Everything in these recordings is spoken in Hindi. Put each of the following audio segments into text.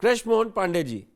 कृष्ण मोहन पांडे जी,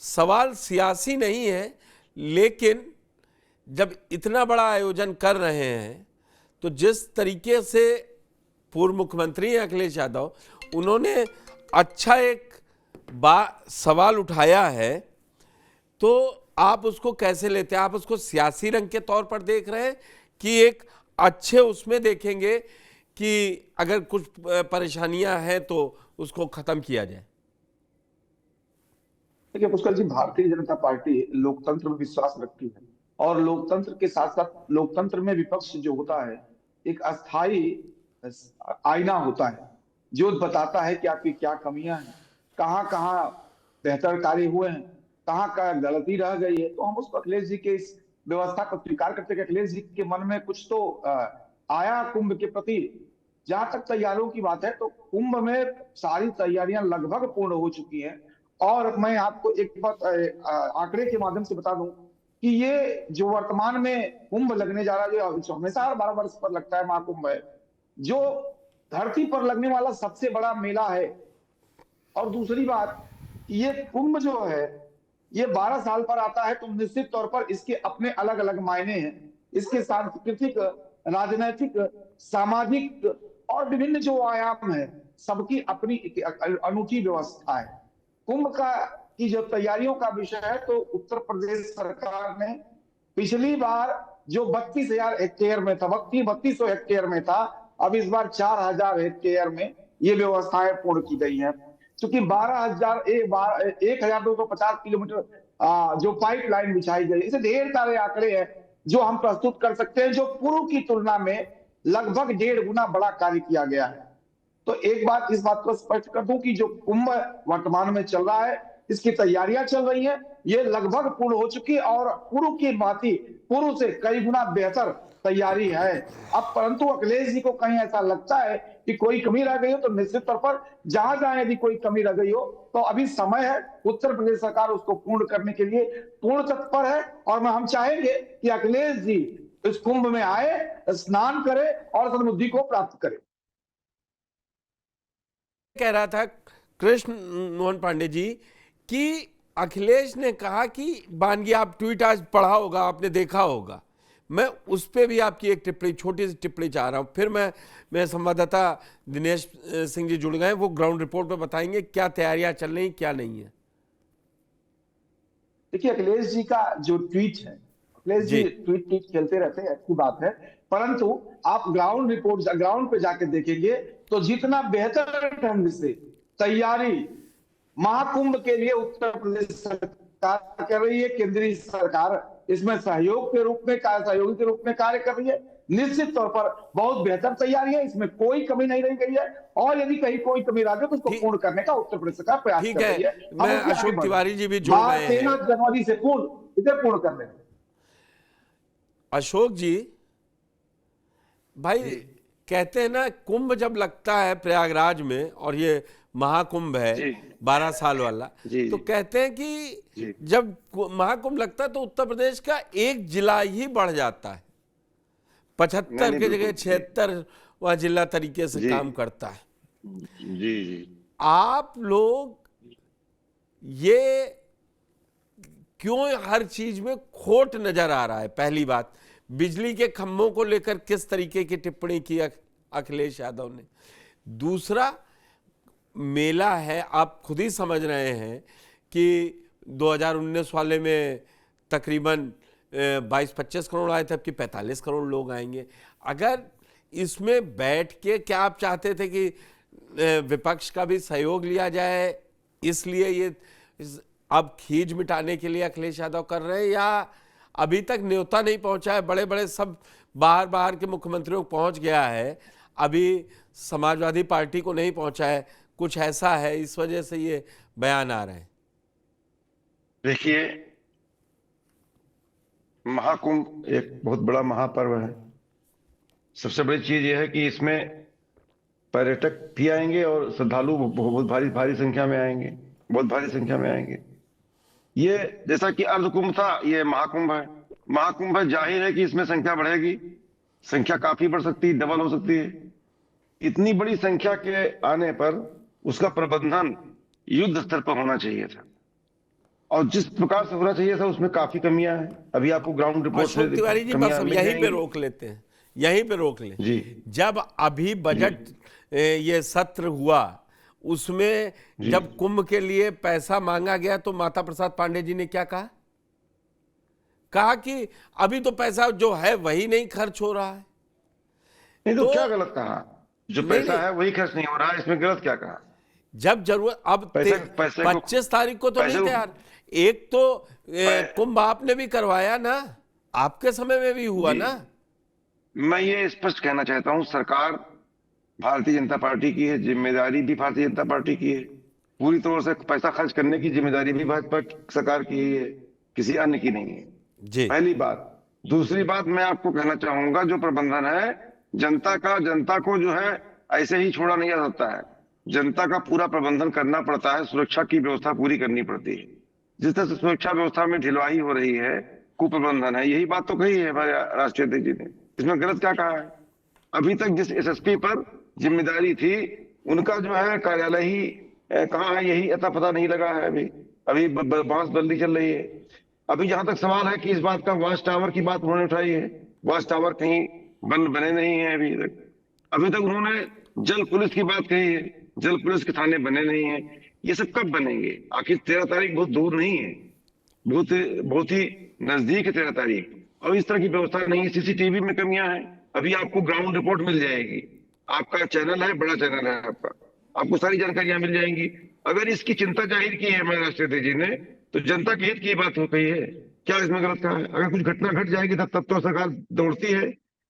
सवाल सियासी नहीं है, लेकिन जब इतना बड़ा आयोजन कर रहे हैं तो जिस तरीके से पूर्व मुख्यमंत्री हैं अखिलेश यादव, उन्होंने अच्छा एक सवाल उठाया है, तो आप उसको कैसे लेते हैं? आप उसको सियासी रंग के तौर पर देख रहे हैं कि एक अच्छे उसमें देखेंगे कि अगर कुछ परेशानियां हैं तो उसको खत्म किया जाए? देखिए पुष्कर जी, भारतीय जनता पार्टी लोकतंत्र में विश्वास रखती है और लोकतंत्र के साथ साथ लोकतंत्र में विपक्ष जो होता है एक अस्थाई आईना होता है जो बताता है कि आपकी क्या कमियां हैं, कहाँ कहाँ बेहतर कार्य हुए हैं, कहाँ कहाँ गलती रह गई है। तो हम उस अखिलेश जी के इस व्यवस्था को स्वीकार करते हैं कि अखिलेश जी के मन में कुछ तो आया कुंभ के प्रति। जहां तक तैयारियों की बात है तो कुंभ में सारी तैयारियां लगभग पूर्ण हो चुकी हैं। और मैं आपको एक बात आंकड़े के माध्यम से बता दूं कि ये जो वर्तमान में कुंभ लगने जा रहा है, जो हमेशा हर 12 वर्ष पर लगता है महाकुंभ है, जो धरती पर लगने वाला सबसे बड़ा मेला है। और दूसरी बात, ये कुंभ जो है ये 12 साल पर आता है, तो निश्चित तौर पर इसके अपने अलग अलग मायने हैं। इसके सांस्कृतिक, राजनैतिक, सामाजिक और विभिन्न जो आयाम है, सबकी अपनी अनूठी व्यवस्था है। कुंभ का की जो तैयारियों का विषय है, तो उत्तर प्रदेश सरकार ने पिछली बार जो 32,000 हेक्टेयर में था, 3200 हेक्टेयर में था, अब इस बार 4000 हेक्टेयर में ये व्यवस्थाएं पूर्ण की गई हैं। चूंकि 12,250 किलोमीटर जो पाइपलाइन बिछाई गई, इसे ढेर सारे आंकड़े हैं जो हम प्रस्तुत कर सकते हैं, जो पूर्व की तुलना में लगभग 1.5 गुना बड़ा कार्य किया गया है। तो एक बात, इस बात को स्पष्ट कर दूं कि जो कुंभ वर्तमान में चल रहा है, इसकी तैयारियां चल रही हैं, ये लगभग पूर्ण हो चुकी और पूर्व की भांति पूर्व से कई गुना बेहतर तैयारी है। अब परंतु अखिलेश जी को कहीं ऐसा लगता है कि कोई कमी रह गई हो, तो निश्चित तौर पर जहां जहां यदि कोई कमी रह गई हो तो अभी समय है। उत्तर प्रदेश सरकार उसको पूर्ण करने के लिए पूर्ण तत्पर है और हम चाहेंगे कि अखिलेश जी इस कुंभ में आए, स्नान करे और सद्बुद्धि को प्राप्त करे। कह रहा था कृष्ण मोहन पांडे जी कि अखिलेश ने कहा कि बानगी, आप ट्वीट आज पढ़ा होगा, आपने देखा होगा, मैं उस पर भी आपकी एक टिप्पणी, छोटी सी टिप्पणी चाह रहा हूं। फिर मैं संवाददाता दिनेश सिंह जी जुड़ गए, वो ग्राउंड रिपोर्ट पे बताएंगे क्या तैयारियां चल रही, क्या नहीं है। देखिए अखिलेश जी का जो ट्वीट है, अखिलेश जी जी ट्वीट खेलते रहते हैं, अच्छी बात है। परंतु आप ग्राउंड पे जाके देखेंगे तो जितना बेहतर ढंग से तैयारी महाकुंभ के लिए उत्तर प्रदेश सरकार कर रही है, केंद्रीय सरकार इसमें सहयोगी के रूप में कार्य कर रही है। निश्चित तौर पर बहुत बेहतर तैयारी है, इसमें कोई कमी नहीं रह गई है। और यदि कहीं कोई कमी रह गई तो उसको पूर्ण करने का उत्तर प्रदेश सरकार प्रयास ठीक कर है, रही है। हम मैं उससे आगे अशोक बढ़ रहे तिवारी हैं। जी भी जुड़ गए हैं। 13 जनवरी से इसे पूर्ण कर लें। अशोक जी, भाई जी कहते हैं ना, कुंभ जब लगता है प्रयागराज में, और ये महाकुंभ है जी 12 साल वाला, जी तो जी कहते हैं कि जी जब महाकुंभ लगता है तो उत्तर प्रदेश का एक जिला ही बढ़ जाता है, नहीं 75 नहीं के जगह बिल्कुल जी 76 वह जिला तरीके से जी काम करता है। जी जी आप लोग ये क्यों हर चीज में खोट नजर आ रहा है? पहली बात, बिजली के खंभों को लेकर किस तरीके की टिप्पणी की अखिलेश यादव ने। दूसरा, मेला है, आप खुद ही समझ रहे हैं कि 2019 वाले में तकरीबन 22-25 करोड़ आए थे, अब कि 45 करोड़ लोग आएंगे। अगर इसमें बैठ के, क्या आप चाहते थे कि विपक्ष का भी सहयोग लिया जाए, इसलिए ये अब खींच मिटाने के लिए अखिलेश यादव कर रहे हैं, या अभी तक न्योता नहीं पहुंचा है? बड़े बड़े सब बाहर बाहर के मुख्यमंत्रियों को पहुंच गया है, अभी समाजवादी पार्टी को नहीं पहुंचा है, कुछ ऐसा है, इस वजह से ये बयान आ रहे हैं? देखिए, महाकुंभ एक बहुत बड़ा महापर्व है। सबसे बड़ी चीज यह है कि इसमें पर्यटक भी आएंगे और श्रद्धालु बहुत भारी भारी संख्या में आएंगे, बहुत भारी संख्या में आएंगे। ये जैसा कि अर्धकुंभ था, ये महाकुंभ है। महाकुंभ है, जाहिर है कि इसमें संख्या बढ़ेगी, संख्या काफी बढ़ सकती है, डबल हो सकती है। इतनी बड़ी संख्या के आने पर उसका प्रबंधन युद्ध स्तर पर होना चाहिए था, और जिस प्रकार से होना चाहिए था उसमें काफी कमियां हैं। अभी आपको ग्राउंड रिपोर्ट अशोक से तिवारी जी, बस कमियां हम मिल यहीं पे जाएंगी। रोक लेते हैं, यहीं पे रोक लें। जी जब अभी बजट ये सत्र हुआ, उसमें जी जब कुंभ के लिए पैसा मांगा गया तो माता प्रसाद पांडे जी ने क्या कहा? कहा कि अभी तो पैसा जो है वही नहीं खर्च हो रहा है। नहीं तो तो क्या गलत कहा? जो नहीं पैसा नहीं, है वही खर्च नहीं हो रहा है, इसमें गलत क्या कहा? जब जरूरत, अब पैसे पैसे को 25 तारीख को तो पैसे नहीं को तैयार। एक तो पै- कुंभ आपने भी करवाया ना, आपके समय में भी हुआ जी, ना। मैं ये स्पष्ट कहना चाहता हूं, सरकार भारतीय जनता पार्टी की है, जिम्मेदारी भी भारतीय जनता पार्टी की है, पूरी तौर से पैसा खर्च करने की जिम्मेदारी भी भाजपा सरकार की ही है, किसी अन्य की नहीं है। जी, पहली बात। दूसरी बात मैं आपको कहना चाहूंगा, जो प्रबंधन है जनता को जो है ऐसे ही छोड़ा नहीं जा सकता है। जनता का पूरा प्रबंधन करना पड़ता है, सुरक्षा की व्यवस्था पूरी करनी पड़ती है। जिस तरह से सुरक्षा व्यवस्था में ढिलवाई हो रही है, कुप्रबंधन है, यही बात तो कही है हमारे राष्ट्रीय अध्यक्ष जी ने, इसमें गलत क्या कहा है? अभी तक जिस एसएसपी पर जिम्मेदारी थी, उनका जो है कार्यालय ही कहाँ है, यही अता पता नहीं लगा है। अभी अभी बांस बल्ली चल रही है। अभी जहां तक सवाल है कि इस बात का, वॉच टावर की बात उन्होंने उठाई है, वॉच टावर कहीं बने नहीं है अभी तक। अभी तक उन्होंने जल पुलिस की बात कही है, जल पुलिस के थाने बने नहीं है। ये सब कब बनेंगे? आखिर 13 तारीख बहुत दूर नहीं है, बहुत बहुत ही नजदीक है 13 तारीख, और इस तरह की व्यवस्था नहीं है। सीसीटीवी में कमियां हैं, अभी आपको ग्राउंड रिपोर्ट मिल जाएगी। आपका चैनल है, बड़ा चैनल है आपका, आपको सारी जानकारियां मिल जाएंगी। अगर इसकी चिंता जाहिर की है हमारे राष्ट्रपति जी ने, तो जनता के हित की बात हो गई है, क्या इसमें गलत कहा है? अगर कुछ घटना घट जाएगी तब तो सरकार दौड़ती है।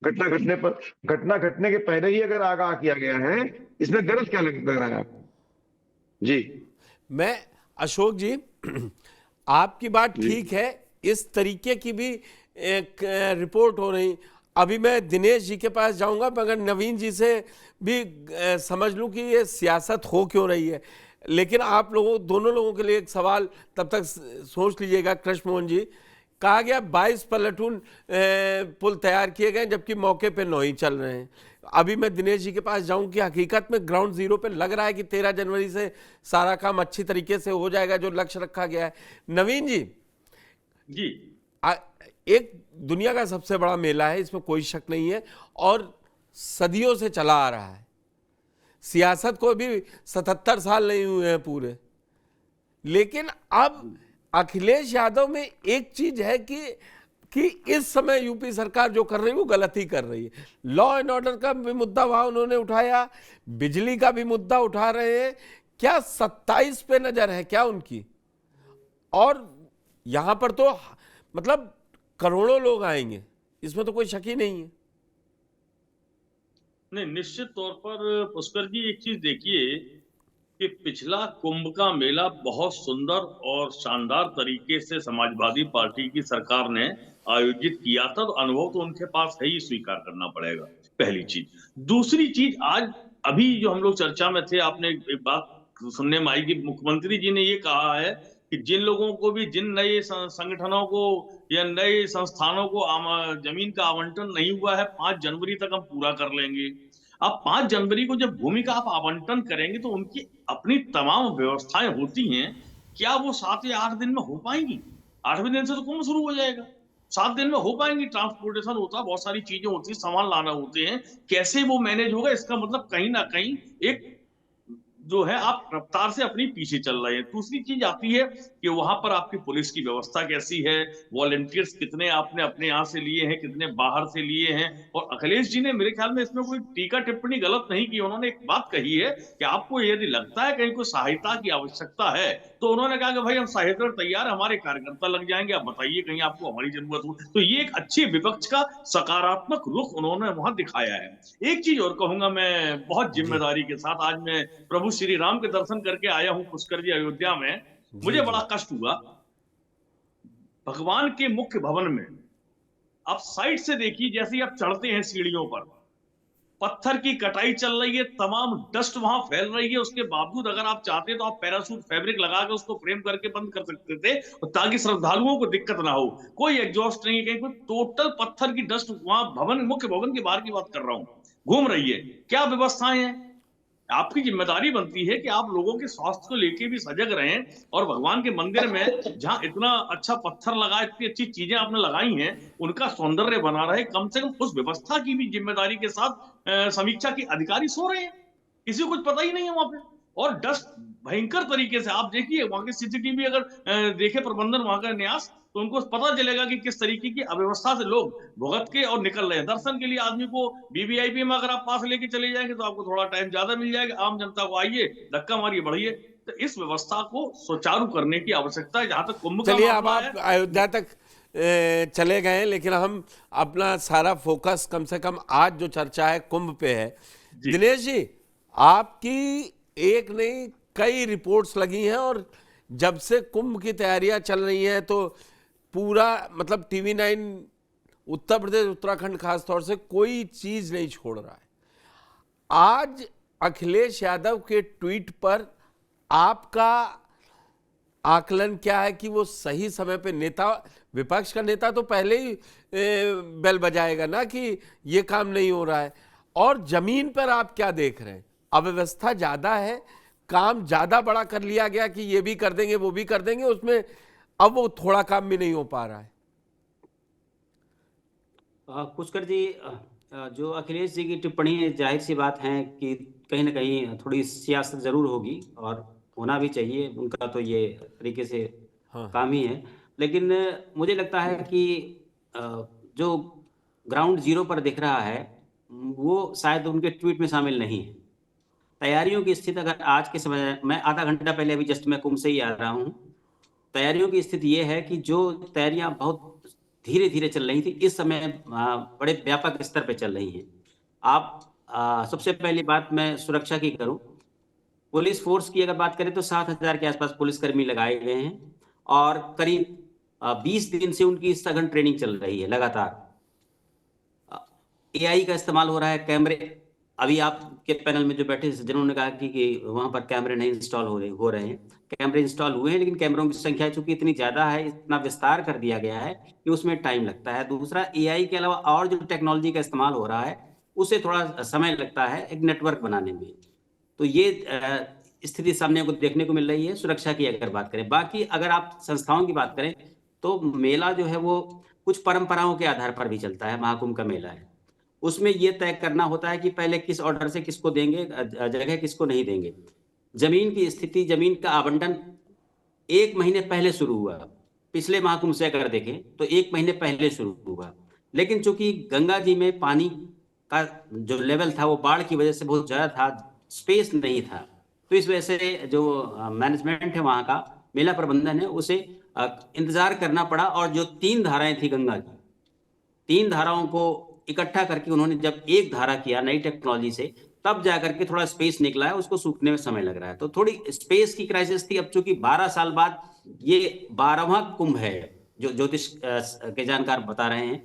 घटना घटने पर, घटना घटने के पहले ही अगर आगाह किया गया है, इसमें गलत क्या लग रहा है आपको? जी मैं, अशोक जी, आपकी बात जी ठीक है। इस तरीके की भी एक रिपोर्ट हो रही। अभी मैं दिनेश जी के पास जाऊंगा, मगर नवीन जी से भी समझ लूं कि ये सियासत हो क्यों रही है। लेकिन आप लोगों, दोनों लोगों के लिए एक सवाल तब तक सोच लीजिएगा। कृष्ण मोहन जी, कहा गया 22 प्लाटून पुल तैयार किए गए, जबकि मौके पे 9 ही चल रहे हैं। अभी मैं दिनेश जी के पास जाऊं कि हकीकत में ग्राउंड जीरो पे लग रहा है कि 13 जनवरी से सारा काम अच्छी तरीके से हो जाएगा, जो लक्ष्य रखा गया है। नवीन जी, जी एक दुनिया का सबसे बड़ा मेला है, इसमें कोई शक नहीं है, और सदियों से चला आ रहा है। सियासत को भी 77 साल नहीं हुए हैं पूरे। लेकिन अब अखिलेश यादव में एक चीज है कि इस समय यूपी सरकार जो कर रही है वो गलत ही कर रही है। लॉ एंड ऑर्डर का भी मुद्दा वहां उन्होंने उठाया, बिजली का भी मुद्दा उठा रहे हैं। क्या 27 पे नजर है क्या उनकी? और यहां पर तो मतलब करोड़ों लोग आएंगे, इसमें तो कोई शक ही नहीं है। नहीं, निश्चित तौर पर पुष्कर जी एक चीज देखिए कि पिछला कुंभ का मेला बहुत सुंदर और शानदार तरीके से समाजवादी पार्टी की सरकार ने आयोजित किया था, तो अनुभव तो उनके पास है ही, स्वीकार करना पड़ेगा, पहली चीज। दूसरी चीज, आज अभी जो हम लोग चर्चा में थे, आपने एक बात सुनने में आई कि मुख्यमंत्री जी ने ये कहा है कि जिन लोगों को भी, जिन नए संगठनों को या नए संस्थानों को जमीन का आवंटन नहीं हुआ है, 5 जनवरी तक हम पूरा कर लेंगे। अब 5 जनवरी को जब भूमि का आप आवंटन करेंगे तो उनकी अपनी तमाम व्यवस्थाएं होती हैं, क्या वो 7 या 8 दिन में हो पाएंगी? 8वें दिन से तो कुंभ शुरू हो जाएगा, 7 दिन में हो पाएंगी? ट्रांसपोर्टेशन होता है, बहुत सारी चीजें होती है, सामान लाना होते हैं, कैसे वो मैनेज होगा? इसका मतलब कहीं ना कहीं एक जो है आप रफ्तार से अपनी पीछे चल रहे हैं। दूसरी चीज आती है कि वहां पर आपकी पुलिस की व्यवस्था कैसी है, वॉलंटियर्स कितने आपने अपने यहाँ से लिए हैं, कितने बाहर से लिए हैं। और अखिलेश जी ने मेरे ख्याल में इसमें कोई टीका टिप्पणी गलत नहीं की। उन्होंने एक बात कही है कि आपको यदि लगता है कहीं कोई सहायता की आवश्यकता है, तो उन्होंने कहा कि भाई हम सहायता तैयार, हमारे कार्यकर्ता लग जाएंगे, आप बताइए कहीं आपको हमारी जरूरत हो। तो ये एक अच्छी विपक्ष का सकारात्मक रुख उन्होंने वहां दिखाया है। एक चीज और कहूंगा मैं बहुत जी जिम्मेदारी के साथ, आज मैं प्रभु श्री राम के दर्शन करके आया हूं पुष्कर जी अयोध्या में। जी मुझे जी बड़ा कष्ट हुआ, भगवान के मुख्य भवन में आप साइड से देखिए, जैसे ही आप चढ़ते हैं सीढ़ियों पर, पत्थर की कटाई चल रही है, तमाम डस्ट वहां फैल रही है। उसके बावजूद अगर आप चाहते तो आप पैराशूट फैब्रिक लगा के उसको फ्रेम करके बंद कर सकते थे, ताकि श्रद्धालुओं को दिक्कत ना हो। कोई एग्जॉस्ट नहीं, कहीं कोई, टोटल पत्थर की डस्ट वहां भवन, मुख्य भवन के बाहर की बात कर रहा हूं, घूम रही है। क्या व्यवस्थाएं हैं? आपकी जिम्मेदारी बनती है कि आप लोगों के स्वास्थ्य को लेके भी सजग रहें, और भगवान के मंदिर में जहां इतना अच्छा पत्थर लगा, इतनी अच्छी चीजें आपने लगाई हैं, उनका सौंदर्य बना रहे, कम से कम उस व्यवस्था की भी जिम्मेदारी के साथ समीक्षा के अधिकारी सो रहे हैं, किसी को कुछ पता ही नहीं है वहां पे। और डस्ट भयंकर तरीके से आप देखिए, वहां के सीसीटीवी अगर देखे प्रबंधन, वहां का न्यास, तो उनको पता चलेगा कि किस तरीके की अव्यवस्था से लोग भुगत के और निकल रहे हैं। दर्शन के लिए आदमी को वीवीआईपी में अगर आप पास लेके चले जाएंगे तो आपको थोड़ा टाइम ज्यादा मिल जाएगा, आम जनता को आइए धक्का मारिए बढ़िए। तो इस व्यवस्था को सुचारू करने की आवश्यकता है। जहां तक कुंभ का चलिए, अब मामला आप है, अयोध्या तक चले गए, लेकिन हम अपना सारा फोकस कम से कम आज जो चर्चा है कुंभ पे है। जी। दिनेश जी, आपकी एक नहीं कई रिपोर्ट्स लगी हैं, और जब से कुंभ की तैयारियां चल रही हैं तो पूरा मतलब TV9 उत्तर प्रदेश उत्तराखंड खास तौर से कोई चीज नहीं छोड़ रहा है। आज अखिलेश यादव के ट्वीट पर आपका आकलन क्या है कि वो सही समय पे, नेता विपक्ष का नेता तो पहले ही बेल बजाएगा ना कि ये काम नहीं हो रहा है, और जमीन पर आप क्या देख रहे हैं? अव्यवस्था ज्यादा है, काम ज्यादा बड़ा कर लिया गया कि ये भी कर देंगे वो भी कर देंगे, उसमें अब वो थोड़ा काम भी नहीं हो पा रहा है। पुष्कर जी, जो अखिलेश जी की टिप्पणी है, जाहिर सी बात है कि कहीं ना कहीं थोड़ी सियासत जरूर होगी, और होना भी चाहिए, उनका तो ये तरीके से हाँ। काम ही है। लेकिन मुझे लगता है कि जो ग्राउंड जीरो पर दिख रहा है वो शायद उनके ट्वीट में शामिल नहीं है। तैयारियों की स्थिति अगर आज के समय, मैं आधा घंटा पहले अभी जस्ट मैं कुंभ से ही आ रहा हूँ, तैयारियों की स्थिति ये है कि जो तैयारियां बहुत धीरे धीरे चल रही थी, इस समय बड़े व्यापक स्तर पे चल रही हैं। आप सबसे पहली बात मैं सुरक्षा की करूं, पुलिस फोर्स की अगर बात करें तो 7,000 के आसपास पुलिसकर्मी लगाए गए हैं, और करीब 20 दिन से उनकी सघन ट्रेनिंग चल रही है लगातार। AI का इस्तेमाल हो रहा है, कैमरे, अभी आपके पैनल में जो बैठे जिन्होंने कहा कि वहां पर कैमरे नहीं इंस्टॉल हो रहे हैं, कैमरे इंस्टॉल हुए हैं, लेकिन कैमरों की संख्या चूंकि इतनी ज्यादा है, इतना विस्तार कर दिया गया है कि उसमें टाइम लगता है। दूसरा, AI के अलावा और जो टेक्नोलॉजी का इस्तेमाल हो रहा है उसे थोड़ा समय लगता है एक नेटवर्क बनाने में। तो ये स्थिति सामने को देखने को मिल रही है सुरक्षा की अगर बात करें। बाकी अगर आप संस्थाओं की बात करें तो मेला जो है वो कुछ परंपराओं के आधार पर भी चलता है। महाकुंभ का मेला है, उसमें ये तय करना होता है कि पहले किस ऑर्डर से किसको देंगे, जगह किसको नहीं देंगे। जमीन की स्थिति, जमीन का आवंटन 1 महीने पहले शुरू हुआ। पिछले महाकुंभ से अगर देखें तो 1 महीने पहले शुरू हुआ, लेकिन चूंकि गंगा जी में पानी का जो लेवल था वो बाढ़ की वजह से बहुत ज्यादा था, स्पेस नहीं था, तो इस वजह से जो मैनेजमेंट है वहां का, मेला प्रबंधन है, उसे इंतजार करना पड़ा। और जो 3 धाराएं थी गंगा की, 3 धाराओं को इकट्ठा करके उन्होंने जब एक धारा किया नई टेक्नोलॉजी से, तब जाकर के थोड़ा स्पेस निकला है, उसको सूखने में समय लग रहा है। तो थोड़ी स्पेस की क्राइसिस थी। अब चूंकि 12 साल बाद ये 12वां कुंभ है, जो ज्योतिष के जानकार बता रहे हैं,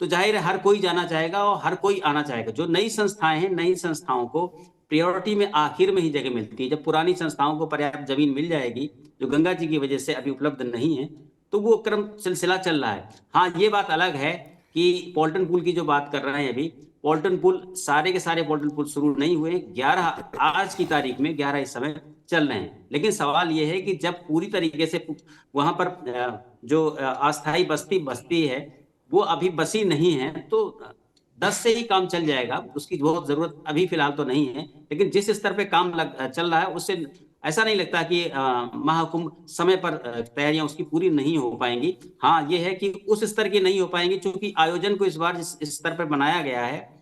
तो जाहिर है हर कोई जाना चाहेगा और हर कोई आना चाहेगा। जो नई संस्थाएं हैं, नई संस्थाओं को प्रायोरिटी में आखिर में ही जगह मिलती है। जब पुरानी संस्थाओं को पर्याप्त जमीन मिल जाएगी, जो गंगा जी की वजह से अभी उपलब्ध नहीं है, तो वो क्रम सिलसिला चल रहा है। हाँ, ये बात अलग है कि पोल्टन पूल की जो बात कर रहे हैं, अभी पोल्टन पूल, सारे के सारे पोल्टन पूल शुरू नहीं हुए। 11 आज की तारीख में 11 इस समय चल रहे हैं। लेकिन सवाल ये है कि जब पूरी तरीके से वहां पर जो अस्थायी बस्ती है वो अभी बसी नहीं है, तो 10 से ही काम चल जाएगा, उसकी बहुत जरूरत अभी फिलहाल तो नहीं है। लेकिन जिस स्तर पे काम चल रहा है, उससे ऐसा नहीं लगता कि महाकुंभ समय पर तैयारियां उसकी पूरी नहीं हो पाएंगी। हाँ, ये है कि उस स्तर की नहीं हो पाएंगी, क्योंकि आयोजन को इस बार इस स्तर पर बनाया गया है